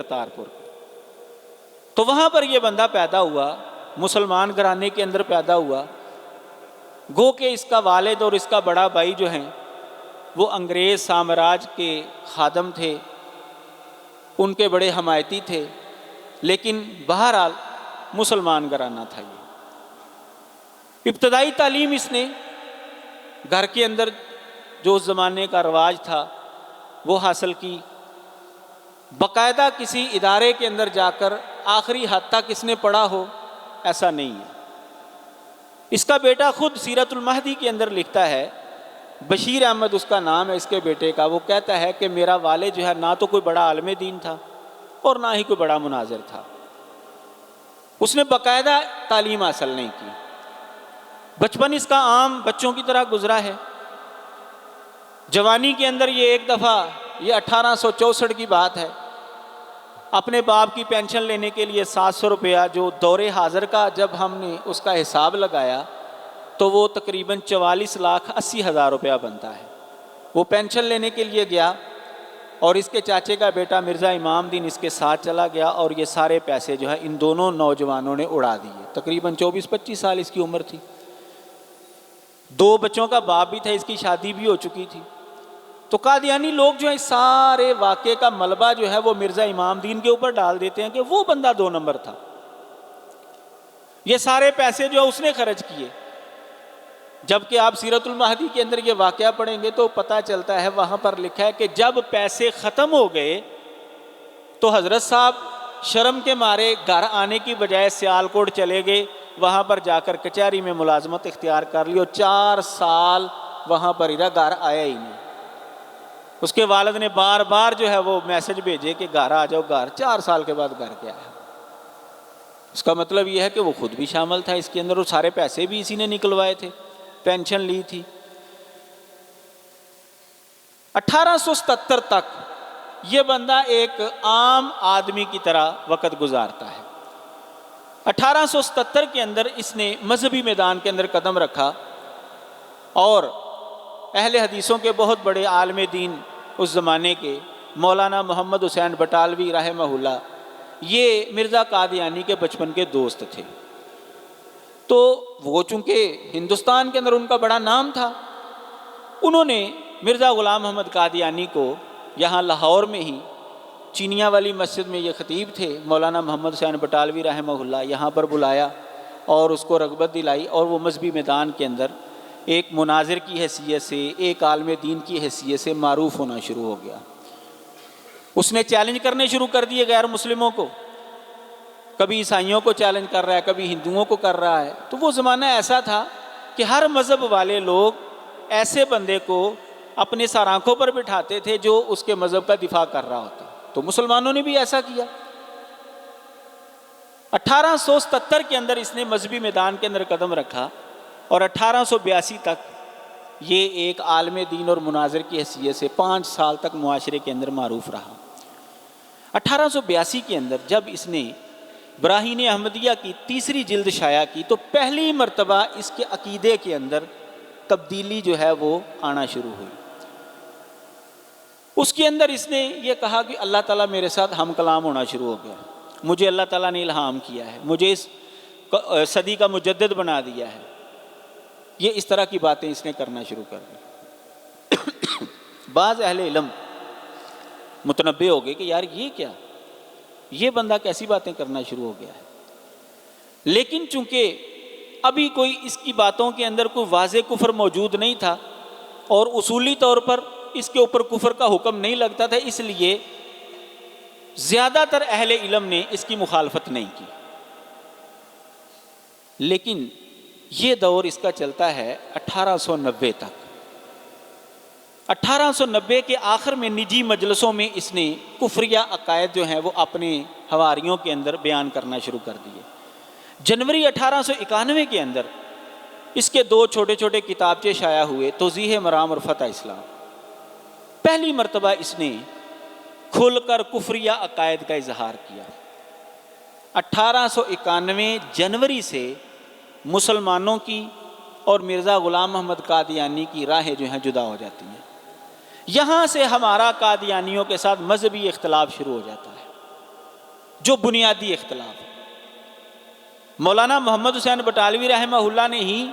کرتارپور، تو وہاں پر یہ بندہ پیدا ہوا، مسلمان گھرانے کے اندر پیدا ہوا، گو کہ اس کا والد اور اس کا بڑا بھائی جو ہیں وہ انگریز سامراج کے خادم تھے، ان کے بڑے حمایتی تھے، لیکن بہرحال مسلمان گھرانہ تھا یہ۔ ابتدائی تعلیم اس نے گھر کے اندر جو اس زمانے کا رواج تھا وہ حاصل کی، باقاعدہ کسی ادارے کے اندر جا کر آخری حد تک اس نے پڑھا ہو ایسا نہیں ہے۔ اس کا بیٹا خود سیرت المہدی کے اندر لکھتا ہے، بشیر احمد اس کا نام ہے اس کے بیٹے کا، وہ کہتا ہے کہ میرا والد جو ہے نہ تو کوئی بڑا عالم دین تھا اور نہ ہی کوئی بڑا مناظر تھا، اس نے باقاعدہ تعلیم حاصل نہیں کی، بچپن اس کا عام بچوں کی طرح گزرا ہے۔ جوانی کے اندر یہ ایک دفعہ، یہ 1864 کی بات ہے، اپنے باپ کی پینشن لینے کے لیے 700 روپیہ جو دور حاضر کا جب ہم نے اس کا حساب لگایا تو وہ تقریباً 44,80,000 روپیہ بنتا ہے، وہ پینشن لینے کے لیے گیا اور اس کے چاچے کا بیٹا مرزا امام دین اس کے ساتھ چلا گیا اور یہ سارے پیسے جو ہے ان دونوں نوجوانوں نے اڑا دیے۔ تقریباً 24-25 سال اس کی عمر تھی، 2 بچوں کا باپ بھی تھا، اس کی شادی بھی ہو چکی تھی۔ تو قادیانی لوگ جو ہے اس سارے واقعے کا ملبہ جو ہے وہ مرزا امام دین کے اوپر ڈال دیتے ہیں کہ وہ بندہ 2 نمبر تھا، یہ سارے پیسے جو اس نے خرچ کیے۔ جبکہ آپ سیرت المہدی کے اندر یہ واقعہ پڑھیں گے تو پتہ چلتا ہے وہاں پر لکھا ہے کہ جب پیسے ختم ہو گئے تو حضرت صاحب شرم کے مارے گھر آنے کی بجائے سیالکوٹ چلے گئے، وہاں پر جا کر کچہری میں ملازمت اختیار کر لی اور 4 سال وہاں پر رہا، گھر آیا ہی نہیں۔ اس کے والد نے بار بار جو ہے وہ میسج بھیجے کہ گھر آ جاؤ، گھر 4 سال کے بعد گھر کے آیا۔ اس کا مطلب یہ ہے کہ وہ خود بھی شامل تھا اس کے اندر، وہ سارے پیسے بھی اسی نے نکلوائے تھے، پینشن لی تھی۔ 1877 تک یہ بندہ ایک عام آدمی کی طرح وقت گزارتا ہے۔ 1877 کے اندر اس نے مذہبی میدان کے اندر قدم رکھا اور اہل حدیثوں کے بہت بڑے عالم دین اس زمانے کے مولانا محمد حسین بٹالوی رحمہ اللہ، یہ مرزا قادیانی کے بچپن کے دوست تھے، تو وہ چونکہ ہندوستان کے اندر ان کا بڑا نام تھا، انہوں نے مرزا غلام محمد قادیانی کو یہاں لاہور میں ہی چینیا والی مسجد میں، یہ خطیب تھے مولانا محمد حسین بٹالوی رحمہ اللہ، یہاں پر بلایا اور اس کو رغبت دلائی اور وہ مذہبی میدان کے اندر ایک مناظر کی حیثیت سے، ایک عالم دین کی حیثیت سے معروف ہونا شروع ہو گیا۔ اس نے چیلنج کرنے شروع کر دیے غیر مسلموں کو، کبھی عیسائیوں کو چیلنج کر رہا ہے، کبھی ہندوؤں کو کر رہا ہے۔ تو وہ زمانہ ایسا تھا کہ ہر مذہب والے لوگ ایسے بندے کو اپنے سر آنکھوں پر بٹھاتے تھے جو اس کے مذہب کا دفاع کر رہا ہوتا، تو مسلمانوں نے بھی ایسا کیا۔ 1877 کے اندر اس نے مذہبی میدان کے اندر قدم رکھا اور 1882 تک یہ ایک عالم دین اور مناظر کی حیثیت سے 5 سال تک معاشرے کے اندر معروف رہا۔ 1882 کے اندر جب اس نے براہین احمدیہ کی 3ری جلد شائع کی تو پہلی مرتبہ اس کے عقیدے کے اندر تبدیلی جو ہے وہ آنا شروع ہوئی۔ اس کے اندر اس نے یہ کہا کہ اللہ تعالیٰ میرے ساتھ ہم کلام ہونا شروع ہو گیا، مجھے اللہ تعالیٰ نے الہام کیا ہے، مجھے اس صدی کا مجدد بنا دیا ہے، یہ اس طرح کی باتیں اس نے کرنا شروع کر دی۔ بعض اہل علم متنبہ ہو گئے کہ یار یہ کیا، یہ بندہ کیسی باتیں کرنا شروع ہو گیا ہے، لیکن چونکہ ابھی کوئی اس کی باتوں کے اندر کوئی واضح کفر موجود نہیں تھا اور اصولی طور پر اس کے اوپر کفر کا حکم نہیں لگتا تھا، اس لیے زیادہ تر اہل علم نے اس کی مخالفت نہیں کی۔ لیکن یہ دور اس کا چلتا ہے 1890 تک۔ 1890 کے آخر میں نجی مجلسوں میں اس نے کفریہ عقائد جو ہیں وہ اپنے حواریوں کے اندر بیان کرنا شروع کر دیے۔ جنوری 1891 کے اندر اس کے 2 چھوٹے چھوٹے کتابچے شائع ہوئے، توضیح مرام اور فتح اسلام۔ پہلی مرتبہ اس نے کھل کر کفریہ عقائد کا اظہار کیا۔ 1891 جنوری سے مسلمانوں کی اور مرزا غلام محمد قادیانی کی راہیں جو ہیں جدا ہو جاتی ہیں۔ یہاں سے ہمارا قادیانیوں کے ساتھ مذہبی اختلاف شروع ہو جاتا ہے۔ جو بنیادی اختلاف ہے۔ مولانا محمد حسین بٹالوی رحمہ اللہ نے ہی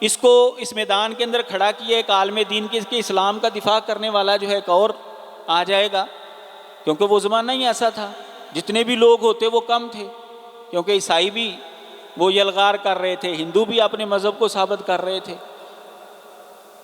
اس کو اس میدان کے اندر کھڑا کیا، ایک عالم دین کے اسلام کا دفاع کرنے والا جو ہے ایک اور آ جائے گا، کیونکہ وہ زمانہ ہی ایسا تھا، جتنے بھی لوگ ہوتے وہ کم تھے، کیونکہ عیسائی بھی وہ یلغار کر رہے تھے، ہندو بھی اپنے مذہب کو ثابت کر رہے تھے۔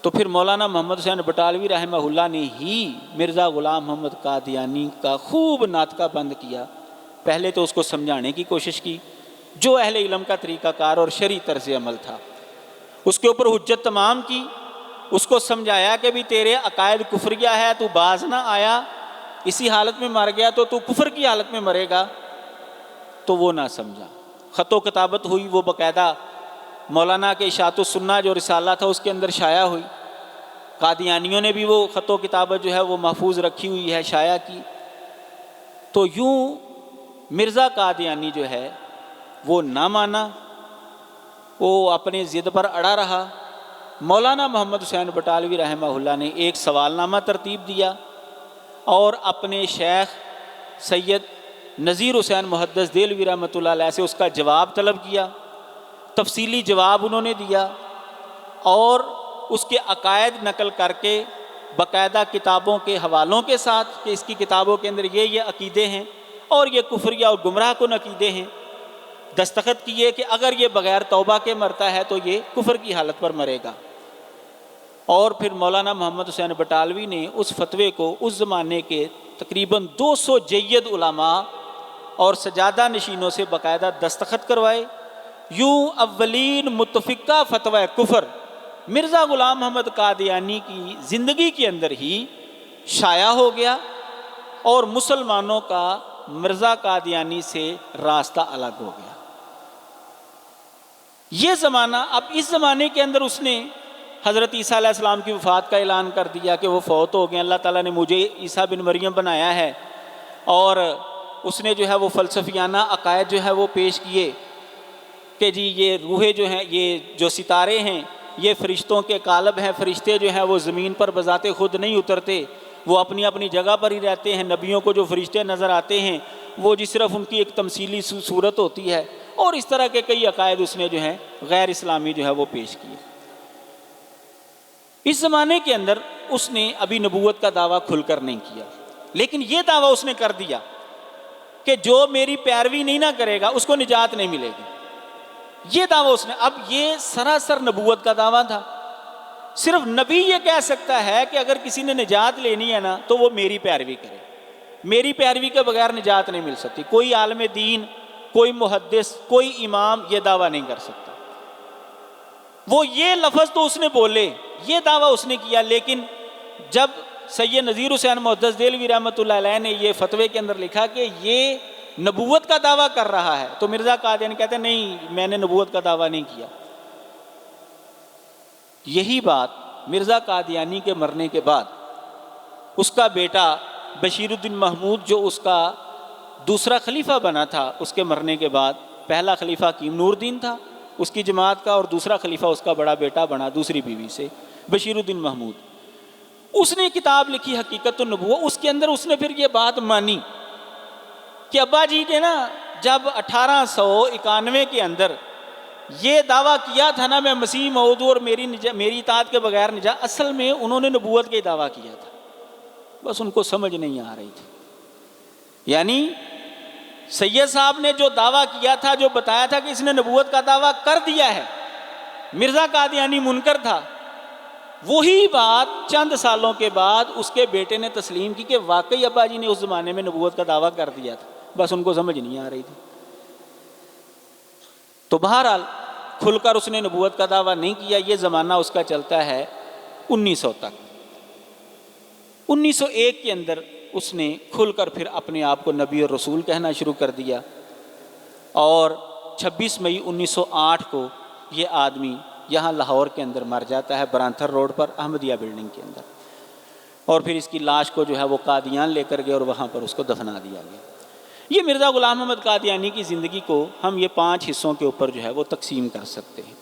تو پھر مولانا محمد حسین بٹالوی رحمہ اللہ نے ہی مرزا غلام محمد قادیانی کا خوب ناطقہ بند کیا۔ پہلے تو اس کو سمجھانے کی کوشش کی جو اہل علم کا طریقہ کار اور شرعی طرز عمل تھا، اس کے اوپر حجت تمام کی، اس کو سمجھایا کہ بھی تیرے عقائد کفریہ ہے، تو باز نہ آیا، اسی حالت میں مر گیا تو کفر کی حالت میں مرے گا، تو وہ نہ سمجھا۔ خط و کتابت ہوئی، وہ باقاعدہ مولانا کے اشاعت السنہ جو رسالہ تھا اس کے اندر شائع ہوئی، قادیانیوں نے بھی وہ خط و کتابت جو ہے وہ محفوظ رکھی ہوئی ہے، شائع کی۔ تو یوں مرزا قادیانی جو ہے وہ نہ مانا، وہ اپنے ضد پر اڑا رہا۔ مولانا محمد حسین بٹالوی رحمہ اللہ نے ایک سوال نامہ ترتیب دیا اور اپنے شیخ سید نذیر حسین محدث دہلوی رحمۃ اللہ علیہ سے اس کا جواب طلب کیا، تفصیلی جواب انہوں نے دیا اور اس کے عقائد نقل کر کے باقاعدہ کتابوں کے حوالوں کے ساتھ کہ اس کی کتابوں کے اندر یہ عقیدے ہیں اور یہ کفریہ اور گمراہ کن عقیدے ہیں، دستخط کیے کہ اگر یہ بغیر توبہ کے مرتا ہے تو یہ کفر کی حالت پر مرے گا۔ اور پھر مولانا محمد حسین بٹالوی نے اس فتوے کو اس زمانے کے تقریباً 200 جید علماء اور سجادہ نشینوں سے باقاعدہ دستخط کروائے۔ یوں اولین متفقہ فتویٰ کفر مرزا غلام محمد قادیانی کی زندگی کے اندر ہی شائع ہو گیا اور مسلمانوں کا مرزا قادیانی سے راستہ الگ ہو گیا۔ یہ زمانہ، اب اس زمانے کے اندر اس نے حضرت عیسیٰ علیہ السلام کی وفات کا اعلان کر دیا کہ وہ فوت ہو گئے، اللہ تعالیٰ نے مجھے عیسیٰ بن مریم بنایا ہے، اور اس نے جو ہے وہ فلسفیانہ عقائد جو ہے وہ پیش کیے کہ جی یہ روحیں جو ہیں، یہ جو ستارے ہیں یہ فرشتوں کے قالب ہیں، فرشتے جو ہیں وہ زمین پر بذات خود نہیں اترتے، وہ اپنی اپنی جگہ پر ہی رہتے ہیں، نبیوں کو جو فرشتے نظر آتے ہیں وہ جس صرف ان کی ایک تمثیلی صورت ہوتی ہے، اور اس طرح کے کئی عقائد اس نے جو ہیں غیر اسلامی جو ہے وہ پیش کیے۔ اس زمانے کے اندر اس نے ابھی نبوت کا دعویٰ کھل کر نہیں کیا، لیکن یہ دعویٰ اس نے کر دیا کہ جو میری پیروی نہیں نہ کرے گا اس کو نجات نہیں ملے گی، یہ دعویٰ اس نے۔ اب یہ سراسر نبوت کا دعویٰ تھا، صرف نبی یہ کہہ سکتا ہے کہ اگر کسی نے نجات لینی ہے نا تو وہ میری پیروی کرے، میری پیروی کے بغیر نجات نہیں مل سکتی۔ کوئی عالم دین، کوئی محدث، کوئی امام یہ دعویٰ نہیں کر سکتا۔ وہ یہ لفظ تو اس نے بولے، یہ دعویٰ اس نے کیا، لیکن جب سید نذیر حسین محدث دہلوی رحمۃ اللہ علیہ نے یہ فتوے کے اندر لکھا کہ یہ نبوت کا دعویٰ کر رہا ہے، تو مرزا قادیانی کہتے ہیں نہیں، میں نے نبوت کا دعویٰ نہیں کیا۔ یہی بات مرزا قادیانی کے مرنے کے بعد اس کا بیٹا بشیر الدین محمود جو اس کا دوسرا خلیفہ بنا تھا، اس کے مرنے کے بعد پہلا خلیفہ حکیم نور الدین تھا اس کی جماعت کا، اور دوسرا خلیفہ اس کا بڑا بیٹا بنا دوسری بیوی سے، بشیر الدین محمود۔ اس نے کتاب لکھی حقیقت النبوہ، اس کے اندر اس نے پھر یہ بات مانی کہ ابا جی نے نا جب 1891 کے اندر یہ دعویٰ کیا تھا نا میں مسیح موعود ہوں اور میری اطاعت کے بغیر نجات، اصل میں انہوں نے نبوت کا دعویٰ کیا تھا، بس ان کو سمجھ نہیں آ رہی تھی۔ یعنی سید صاحب نے جو دعویٰ کیا تھا، جو بتایا تھا کہ اس نے نبوت کا دعویٰ کر دیا ہے، مرزا قادیانی منکر تھا، وہی بات چند سالوں کے بعد اس کے بیٹے نے تسلیم کی کہ واقعی ابا جی نے اس زمانے میں نبوت کا دعویٰ کر دیا تھا، بس ان کو سمجھ نہیں آ رہی تھی۔ تو بہرحال کھل کر اس نے نبوت کا دعویٰ نہیں کیا۔ یہ زمانہ اس کا چلتا ہے 1900 تک۔ 1901 کے اندر اس نے کھل کر پھر اپنے آپ کو نبی اور رسول کہنا شروع کر دیا، اور 26 مئی 1908 کو یہ آدمی یہاں لاہور کے اندر مر جاتا ہے، برانتھر روڈ پر احمدیہ بلڈنگ کے اندر، اور پھر اس کی لاش کو جو ہے وہ قادیان لے کر گئے اور وہاں پر اس کو دفنا دیا گیا۔ یہ مرزا غلام محمد قادیانی کی زندگی کو ہم یہ 5 حصوں کے اوپر جو ہے وہ تقسیم کر سکتے ہیں۔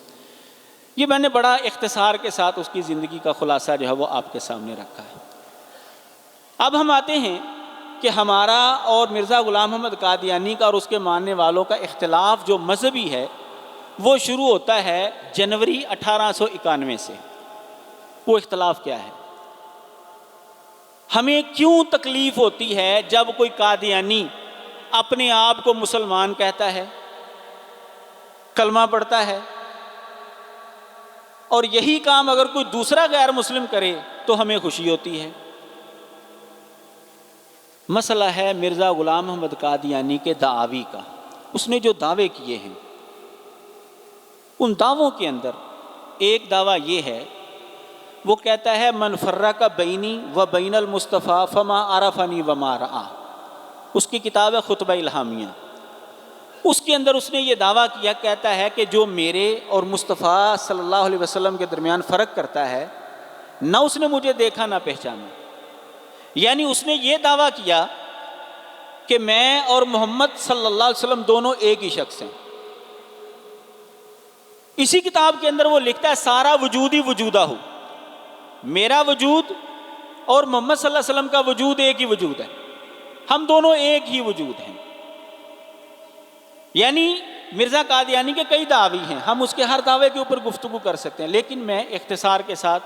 یہ میں نے بڑا اختصار کے ساتھ اس کی زندگی کا خلاصہ جو ہے وہ آپ کے سامنے رکھا ہے۔ اب ہم آتے ہیں کہ ہمارا اور مرزا غلام محمد قادیانی کا اور اس کے ماننے والوں کا اختلاف جو مذہبی ہے وہ شروع ہوتا ہے جنوری 1891 سے۔ وہ اختلاف کیا ہے؟ ہمیں کیوں تکلیف ہوتی ہے جب کوئی قادیانی اپنے آپ کو مسلمان کہتا ہے، کلمہ پڑھتا ہے، اور یہی کام اگر کوئی دوسرا غیر مسلم کرے تو ہمیں خوشی ہوتی ہے؟ مسئلہ ہے مرزا غلام محمد قادیانی کے دعاوی کا۔ اس نے جو دعوے کیے ہیں، ان دعووں کے اندر ایک دعویٰ یہ ہے، وہ کہتا ہے من فرق بینی و بین المصطفیٰ فما عرفنی وما رآ۔ اس کی کتاب ہے خطبہ الہامیہ۔ اس کے اندر اس نے یہ دعویٰ کیا، کہتا ہے کہ جو میرے اور مصطفیٰ صلی اللہ علیہ وسلم کے درمیان فرق کرتا ہے، نہ اس نے مجھے دیکھا نہ پہچانا۔ یعنی اس نے یہ دعویٰ کیا کہ میں اور محمد صلی اللہ علیہ وسلم دونوں ایک ہی شخص ہیں۔ اسی کتاب کے اندر وہ لکھتا ہے سارا وجود ہی وجودہ ہو، میرا وجود اور محمد صلی اللہ علیہ وسلم کا وجود ایک ہی وجود ہے، ہم دونوں ایک ہی وجود ہیں۔ یعنی مرزا قادیانی کے کئی دعوی ہیں، ہم اس کے ہر دعوے کے اوپر گفتگو کر سکتے ہیں، لیکن میں اختصار کے ساتھ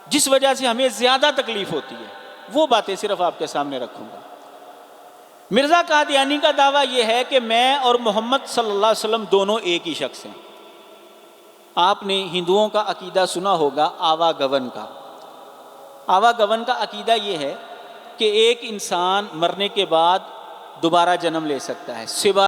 جس وجہ سے ہمیں زیادہ تکلیف ہوتی ہے وہ باتیں صرف آپ کے سامنے رکھوں گا۔ مرزا قادیانی کا دعویٰ یہ ہے کہ میں اور محمد صلی اللہ علیہ وسلم دونوں ایک ہی شخص ہیں۔ آپ نے ہندوؤں کا عقیدہ سنا ہوگا آوا گون کا۔ آوا گون کا عقیدہ یہ ہے کہ ایک انسان مرنے کے بعد دوبارہ جنم لے سکتا ہے، سوا